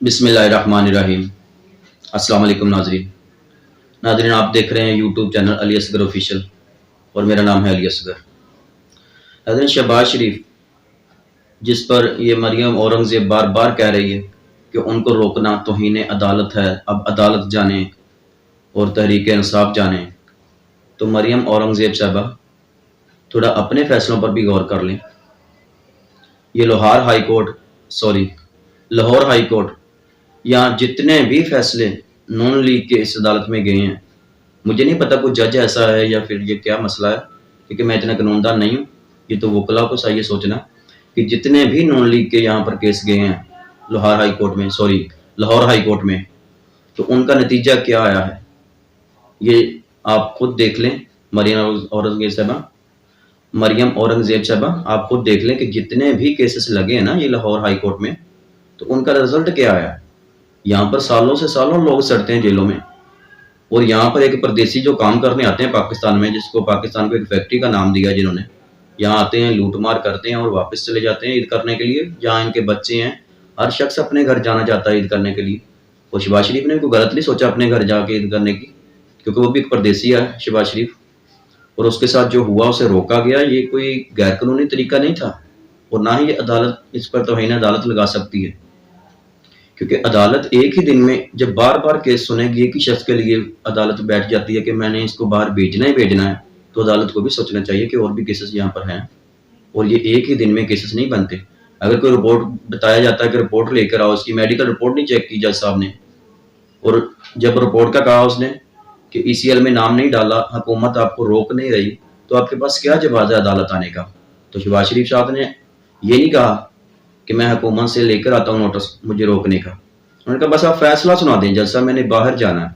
बिस्मिल्लाहिर्रहमानिर्रहीम। अस्सलाम वालेकुम नाज़रीन। नाज़रीन, आप देख रहे हैं YouTube channel Ali Asgar official और मेरा नाम है अली असगर। नाज़रीन, शहबाज शरीफ जिस पर ये मरियम औरंगज़ेब बार बार कह रही है कि उनको रोकना तौहीन अदालत है, अब अदालत जाने और तहरीक इंसाफ जाने, तो मरियम औरंगज़ेब साहबा थोड़ा अपने फैसलों पर भी गौर कर लें। ये लाहौर हाई कोर्ट यहाँ जितने भी फैसले नून लीग के इस अदालत में गए हैं, मुझे नहीं पता कोई जज ऐसा है या फिर ये क्या मसला है, क्योंकि मैं इतना कानूनदान नहीं हूँ। ये तो वकला को चाहिए सोचना कि जितने भी नून लीग के यहाँ पर केस गए हैं लाहौर हाई कोर्ट में, तो उनका नतीजा क्या आया है ये आप खुद देख लें। मरियम औरंगज़ेब साहबा आप खुद देख लें कि जितने भी केसेस लगे हैं ना ये लाहौर हाई कोर्ट में, तो उनका रिजल्ट क्या आया है। यहाँ पर सालों से सालों लोग सड़ते हैं जेलों में, और यहाँ पर एक परदेसी जो काम करने आते हैं पाकिस्तान में, जिसको पाकिस्तान को एक फैक्ट्री का नाम दिया जिन्होंने, यहाँ आते हैं, लूट मार करते हैं और वापस चले जाते हैं ईद करने के लिए। जहाँ इनके बच्चे हैं, हर शख्स अपने घर जाना चाहता है ईद करने के लिए। और शहबाज शरीफ ने भी कोई गलत नहीं सोचा अपने घर जाके ईद करने की, क्योंकि वो भी एक परदेसी है शहबाज शरीफ, और उसके साथ जो हुआ उसे रोका गया। ये कोई गैर कानूनी तरीका नहीं था, और ना ही ये अदालत इस पर तौहीन अदालत लगा सकती है, क्योंकि अदालत एक ही दिन में जब बार बार केस सुनेगी, एक ही शख्स के लिए अदालत बैठ जाती है कि मैंने इसको बाहर भेजना ही भेजना है, तो अदालत को भी सोचना चाहिए कि और भी केसेस यहाँ पर हैं, और ये एक ही दिन में केसेस नहीं बनते। अगर कोई रिपोर्ट बताया जाता है कि रिपोर्ट लेकर आओ, उसकी मेडिकल रिपोर्ट नहीं चेक की जज साहब ने, और जब रिपोर्ट का कहा उसने कि ईसीएल में नाम नहीं डाला, हुकूमत आपको रोक नहीं रही, तो आपके पास क्या जवाब है अदालत आने का। तो शहबाज शरीफ साहब ने ये नहीं कहा कि मैं हुकूमत से लेकर आता हूँ नोटिस मुझे रोकने का। उन्होंने कहा बस आप फैसला सुना दें जज साहब, मैंने बाहर जाना है,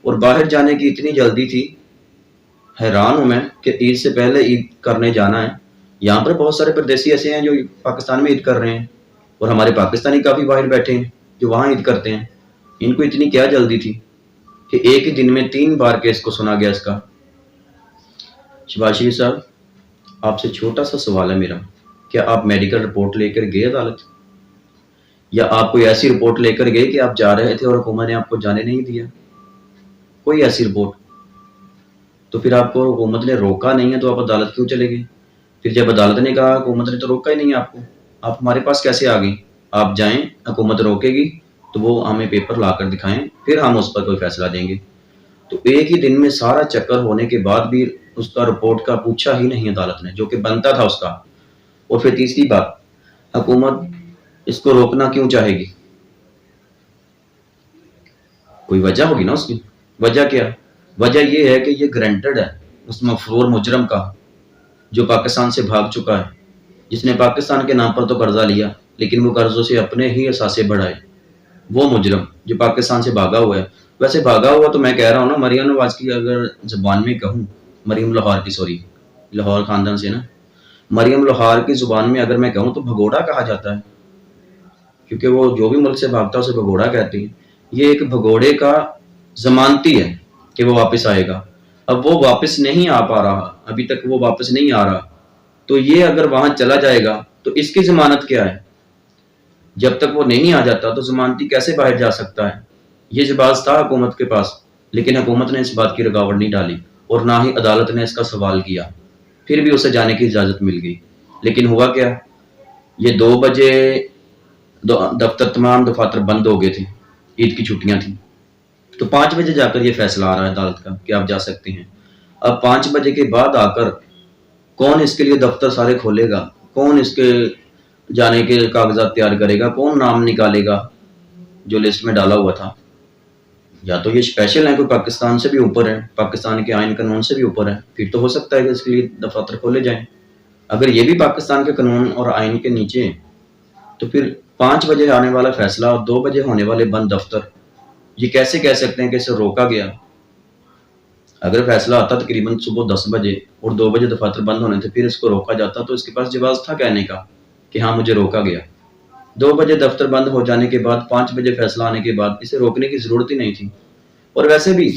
और बाहर जाने की इतनी जल्दी थी, हैरान हूं मैं कि ईद से पहले ईद करने जाना है। यहाँ पर बहुत सारे परदेसी ऐसे हैं जो पाकिस्तान में ईद कर रहे हैं, और हमारे पाकिस्तानी काफ़ी बाहर बैठे हैं जो वहाँ ईद करते हैं। इनको इतनी क्या जल्दी थी कि एक ही दिन में 3 बार केस को सुना गया इसका। शहबाज शरीफ साहब, आपसे छोटा सा सवाल है मेरा, क्या आप मेडिकल रिपोर्ट लेकर गए अदालत, या आप कोई ऐसी रिपोर्ट लेकर गए कि आप जा रहे थे और हुकूमत ने आपको जाने नहीं दिया? कोई ऐसी रिपोर्ट? तो फिर आपको हुकूमत ने रोका नहीं है तो आप अदालत क्यों चले गए? फिर जब अदालत ने कहा हुकूमत ने तो रोका ही नहीं है आपको, आप हमारे पास कैसे आ गई? आप जाएं, हुकूमत रोकेगी तो वो हमें पेपर ला कर दिखाएं, फिर हम उस पर कोई फैसला देंगे। तो एक ही दिन में सारा चक्कर होने के बाद भी उसका रिपोर्ट का पूछा ही नहीं अदालत ने, जो कि बनता था उसका। और फिर तीसरी बात, हुकूमत इसको रोकना क्यों चाहेगी? कोई वजह होगी ना उसकी। वजह क्या? वजह यह है कि ये ग्रांटेड है उस मफरूर मुजरम का जो पाकिस्तान से भाग चुका है, जिसने पाकिस्तान के नाम पर तो कर्जा लिया, लेकिन वो कर्जों से अपने ही असासे बढ़ाए। वो मुजरम जो पाकिस्तान से भागा हुआ है, वैसे भागा हुआ तो मैं कह रहा हूँ ना, मरियम नवाज की अगर जबान में कहूँ, मरियम लाहौर की, सॉरी, लाहौर खानदान से ना, मरियम लाहौर की जुबान में अगर मैं कहूँ तो भगोड़ा कहा जाता है, क्योंकि वो जो भी मुल्क से भागता है उसे भगोड़ा कहती है। ये एक भगोड़े का जमानती है कि वो वापस आएगा। अब वो वापस नहीं आ पा रहा, अभी तक वो वापस नहीं आ रहा, तो ये अगर वहां चला जाएगा तो इसकी जमानत क्या है? जब तक वो नहीं आ जाता तो जमानती कैसे बाहर जा सकता है? ये जवाब था हुकूमत के पास, लेकिन हुकूमत ने इस बात की रुकावट नहीं डाली, और ना ही अदालत ने इसका सवाल किया, फिर भी उसे जाने की इजाजत मिल गई। लेकिन हुआ क्या, ये 2 बजे दफ्तर, तमाम दफातर बंद हो गए थे, ईद की छुट्टियां थी, तो 5 बजे जाकर ये फैसला आ रहा है अदालत का कि आप जा सकते हैं। अब 5 बजे के बाद आकर कौन इसके लिए दफ्तर सारे खोलेगा, कौन इसके जाने के कागजात तैयार करेगा, कौन नाम निकालेगा जो लिस्ट में डाला हुआ था? या तो ये स्पेशल है, कोई पाकिस्तान से भी ऊपर है, पाकिस्तान के आइन कानून से भी ऊपर है, फिर तो हो सकता है कि इसके लिए दफातर खोले जाएं। अगर ये भी पाकिस्तान के कानून और आइन के नीचे है, तो फिर 5 बजे आने वाला फैसला और 2 बजे होने वाले बंद दफ्तर, ये कैसे कह सकते हैं कि इसे रोका गया? अगर फैसला आता तकरीबन सुबह 10 बजे और 2 बजे दफातर बंद होने थे, फिर इसको रोका जाता, तो इसके पास जवाब था कहने का कि हाँ मुझे रोका गया। 2 बजे दफ्तर बंद हो जाने के बाद, 5 बजे फैसला आने के बाद इसे रोकने की जरूरत ही नहीं थी। और वैसे भी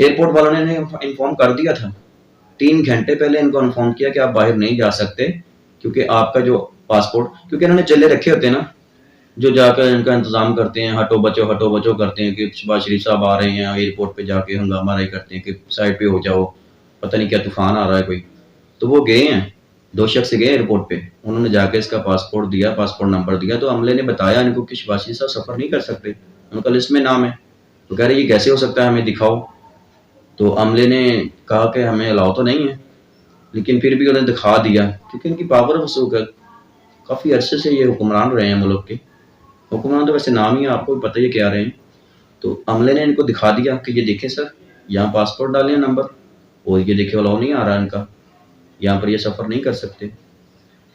एयरपोर्ट वालों ने इन्फॉर्म कर दिया था, 3 घंटे पहले इनको इन्फॉर्म किया कि आप बाहर नहीं जा सकते, क्योंकि आपका जो पासपोर्ट, क्योंकि इन्होंने चले रखे होते हैं ना, जो जाकर इनका इंतज़ाम करते हैं, हटो बचो करते हैं कि शहबाज शरीफ साहब आ रहे हैं, एयरपोर्ट पे जाके हंगामा राई करते हैं कि साइड पे हो जाओ, पता नहीं क्या तूफ़ान आ रहा है कोई। तो वो गए हैं, 2 शख्स गए एयरपोर्ट पे, उन्होंने जाके इसका पासपोर्ट दिया, पासपोर्ट नंबर दिया, तो अमले ने बताया इनको कि शहबाज शरीफ साहब सफ़र नहीं कर सकते, उनका लिस्ट में नाम है। तो कह रहे ये कैसे हो सकता है, हमें दिखाओ। तो अमले ने कहा कि हमें अलाउ तो नहीं है, लेकिन फिर भी उन्हें दिखा दिया क्योंकि इनकी पावर वसूख है। काफ़ी अरसे से ये हुक्मरान रहे हैं मुल्क के। हुक्मरान तो वैसे नाम ही है, आपको भी पता ही है क्या रहे हैं। तो अमले ने इनको दिखा दिया कि ये देखें सर, यहाँ पासपोर्ट डालें नंबर, और ये देखे अलाउ नहीं आ रहा इनका, यहाँ पर ये सफ़र नहीं कर सकते।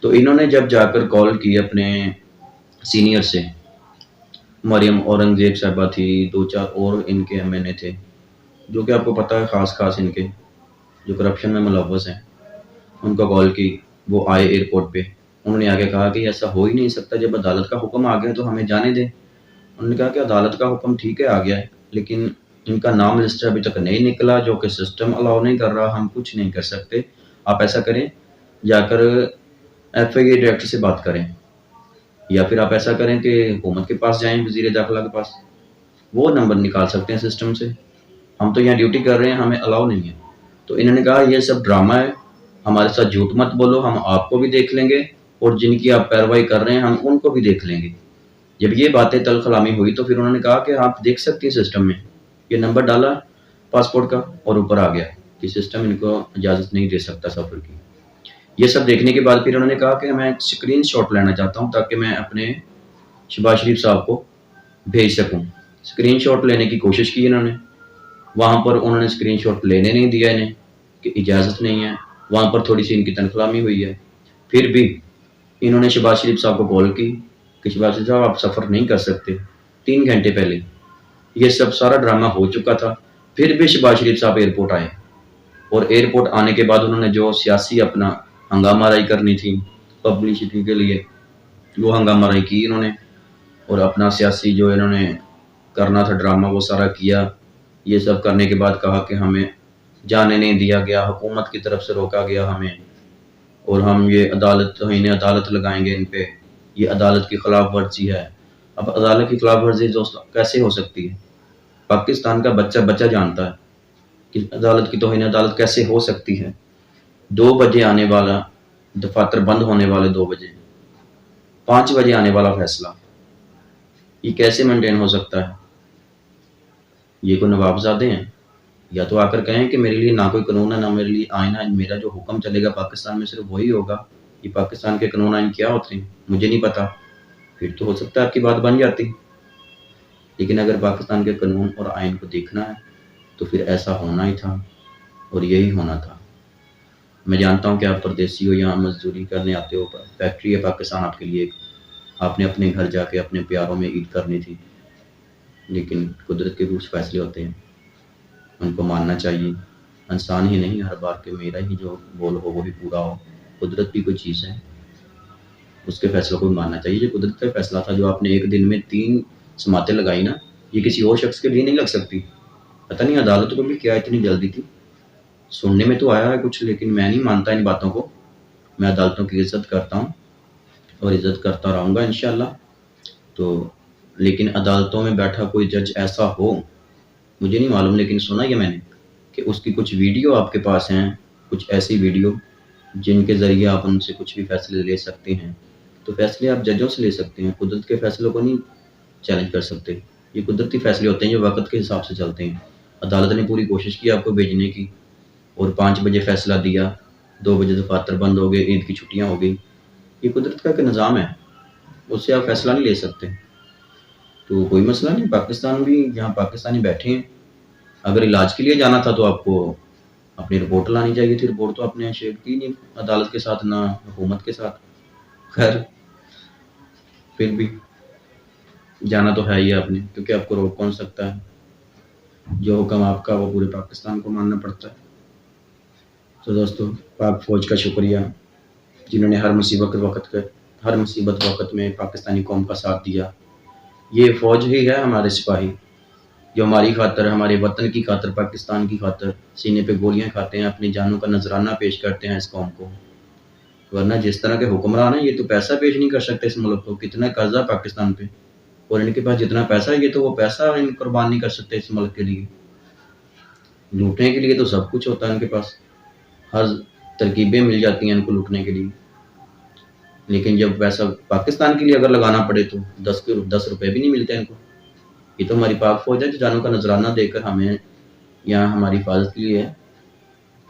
तो इन्होंने जब जाकर कॉल की अपने सीनियर से, मरियम औरंगज़ेब साहिबा थी, 2-4 और इनके एमएनए थे, जो कि आपको पता है ख़ास इनके जो करप्शन में मुलव्वस हैं, उनको कॉल की। वो आए एयरपोर्ट पे, उन्होंने आके कहा कि ऐसा हो ही नहीं सकता, जब अदालत का हुक्म आ गया तो हमें जाने दें। उन्होंने कहा कि अदालत का हुक्म ठीक है आ गया है, लेकिन इनका नाम लिस्ट अभी तक नहीं निकला, जो कि सिस्टम अलाउ नहीं कर रहा, हम कुछ नहीं कर सकते। आप ऐसा करें, जाकर एफआईए डायरेक्टर से बात करें, या फिर आप ऐसा करें कि हुकूमत के पास जाएं, वजीर दाखिला के पास, वो नंबर निकाल सकते हैं सिस्टम से। हम तो यहाँ ड्यूटी कर रहे हैं, हमें अलाउ नहीं है। तो इन्होंने कहा ये सब ड्रामा है, हमारे साथ झूठ मत बोलो, हम आपको भी देख लेंगे और जिनकी आप पैरवाई कर रहे हैं हम उनको भी देख लेंगे। जब ये बातें तलखलामी हुई तो फिर उन्होंने कहा कि आप देख सकती हैं सिस्टम में, ये नंबर डाला पासपोर्ट का और ऊपर आ गया कि सिस्टम इनको इजाज़त नहीं दे सकता सफ़र की। ये सब देखने के बाद फिर उन्होंने कहा कि मैं स्क्रीन शॉट लेना चाहता हूँ ताकि मैं अपने शहबाज शरीफ साहब को भेज सकूँ। स्क्रीन शॉट लेने की कोशिश की इन्होंने, वहाँ पर उन्होंने स्क्रीन शॉट लेने नहीं दिया इन्हें कि इजाज़त नहीं है, वहाँ पर थोड़ी सी इनकी तनख्लामी हुई है। फिर भी इन्होंने शहबाज शरीफ साहब को कॉल की कि शहबाज शरीफ साहब आप सफ़र नहीं कर सकते, 3 घंटे पहले ये सब सारा ड्रामा हो चुका था। फिर भी शहबाज शरीफ साहब एयरपोर्ट आए, और एयरपोर्ट आने के बाद उन्होंने जो सियासी अपना हंगामाराई करनी थी पब्लिसिटी के लिए, वो हंगामाराई की इन्होंने, और अपना सियासी जो इन्होंने करना था ड्रामा वो सारा किया। ये सब करने के बाद कहा कि हमें जाने नहीं दिया गया, हुकूमत की तरफ से रोका गया हमें, और हम ये इन्हें अदालत लगाएंगे इन पे, ये अदालत की खिलाफ वर्जी है। अब अदालत की खिलाफ वर्जी दोस्तों कैसे हो सकती है? पाकिस्तान का बच्चा बच्चा जानता है कि अदालत की तौहीन अदालत कैसे हो सकती है। 2 बजे आने वाला दफातर बंद होने वाले 2 बजे, 5 बजे आने वाला फैसला, ये कैसे मेंटेन हो सकता है? ये कोई नवाबजादे हैं? या तो आकर कहें कि मेरे लिए ना कोई कानून है, ना मेरे लिए आइन है, मेरा जो हुक्म चलेगा पाकिस्तान में सिर्फ वही होगा। ये पाकिस्तान के कानून आइन क्या होते हैं मुझे नहीं पता, फिर तो हो सकता है आपकी बात बन जाती। लेकिन अगर पाकिस्तान के कानून और आइन को देखना है तो फिर ऐसा होना ही था, और यही होना था। मैं जानता हूँ कि आप परदेसी हो, यहाँ मजदूरी करने आते हो, फैक्ट्री है पाकिस्तान आपके लिए, आपने अपने घर जाके अपने प्यारों में ईद करनी थी, लेकिन कुदरत के कुछ फैसले होते हैं, उनको मानना चाहिए। इंसान ही नहीं हर बार के मेरा ही जो बोल हो वो ही पूरा हो। कुदरत भी कोई चीज़ है, उसके फैसलों को भी मानना चाहिए। जो कुदरत का फैसला था, जो आपने एक दिन में 3 समातें लगाई ना, ये किसी और शख्स के लिए नहीं लग सकती। पता नहीं अदालत को भी क्या इतनी जल्दी थी। सुनने में तो आया है कुछ, लेकिन मैं नहीं मानता इन बातों को। मैं अदालतों की इज़्ज़त करता हूँ और इज़्ज़त करता रहूँगा इंशाअल्लाह। तो लेकिन अदालतों में बैठा कोई जज ऐसा हो, मुझे नहीं मालूम, लेकिन सुना ये मैंने कि उसकी कुछ वीडियो आपके पास हैं, कुछ ऐसी वीडियो जिनके ज़रिए आप उनसे कुछ भी फ़ैसले ले सकते हैं। तो फ़ैसले आप जजों से ले सकते हैं, कुदरत के फ़ैसलों को नहीं चैलेंज कर सकते। ये कुदरती फ़ैसले होते हैं जो वक़्त के हिसाब से चलते हैं। अदालत ने पूरी कोशिश की आपको भेजने की, और 5 बजे फ़ैसला दिया, 2 बजे दफ़ातर बंद हो गए, ईद की छुट्टियाँ हो गई। ये कुदरत का एक निज़ाम है, उससे आप फ़ैसला नहीं ले सकते। तो कोई मसला नहीं, पाकिस्तान भी जहाँ पाकिस्तानी बैठे हैं, अगर इलाज के लिए जाना था तो आपको अपनी रिपोर्ट लानी चाहिए थी। रिपोर्ट तो आपने शेयर की नहीं अदालत के साथ, ना हुकूमत के साथ। खैर, फिर भी जाना तो है ही आपने, क्योंकि आपको रोक कौन सकता है? जो हुक्म आपका वो पूरे पाकिस्तान को मानना पड़ता है। तो दोस्तों, पाक फ़ौज का शुक्रिया जिन्होंने हर मुसीबत वक़्त में पाकिस्तानी कौम का साथ दिया। ये फ़ौज ही है हमारे सिपाही, जो हमारी खातिर, हमारे वतन की खातिर, पाकिस्तान की खातिर सीने पे गोलियां खाते हैं, अपनी जानों का नजराना पेश करते हैं इस कौम को। वरना जिस तरह के हुक्मरान हैं, ये तो पैसा पेश नहीं कर सकते इस मुल्क को, कितना कर्जा पाकिस्तान पे, और इनके पास जितना पैसा है, ये तो वो पैसा इन कुर्बान नहीं कर सकते इस मुल्क के लिए। लूटने के लिए तो सब कुछ होता है इनके पास, हर तरकीबें मिल जाती हैं इनको लूटने के लिए। लेकिन जब पैसा पाकिस्तान के लिए अगर लगाना पड़े तो 10 रुपए भी नहीं मिलते इनको। ये तो हमारी पाक फौज है जो जानों का नजराना देकर हमें यहाँ हमारी हिफाजत के लिए है,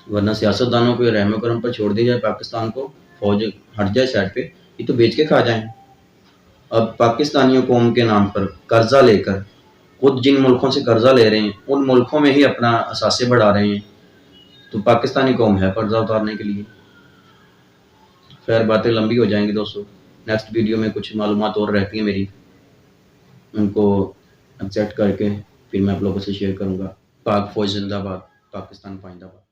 वरना सियासतदानों को रहम करम पर छोड़ दिया जाए, पाकिस्तान को फौज हट जाए साइड पे, ये तो बेच के खा जाएं। अब पाकिस्तानियों कौम के नाम पर कर्जा लेकर, खुद जिन मुल्कों से कर्जा ले रहे हैं उन मुल्कों में ही अपना असासे बढ़ा रहे हैं, तो पाकिस्तानी कौम है कर्जा उतारने के लिए। खैर बातें लंबी हो जाएंगी दोस्तों, नेक्स्ट वीडियो में कुछ मालूमात और रहती है मेरी, उनको एक्सेप्ट करके फिर मैं आप लोगों से शेयर करूँगा। पाक फौज जिंदाबाद, पाकिस्तान पाइंदाबाद।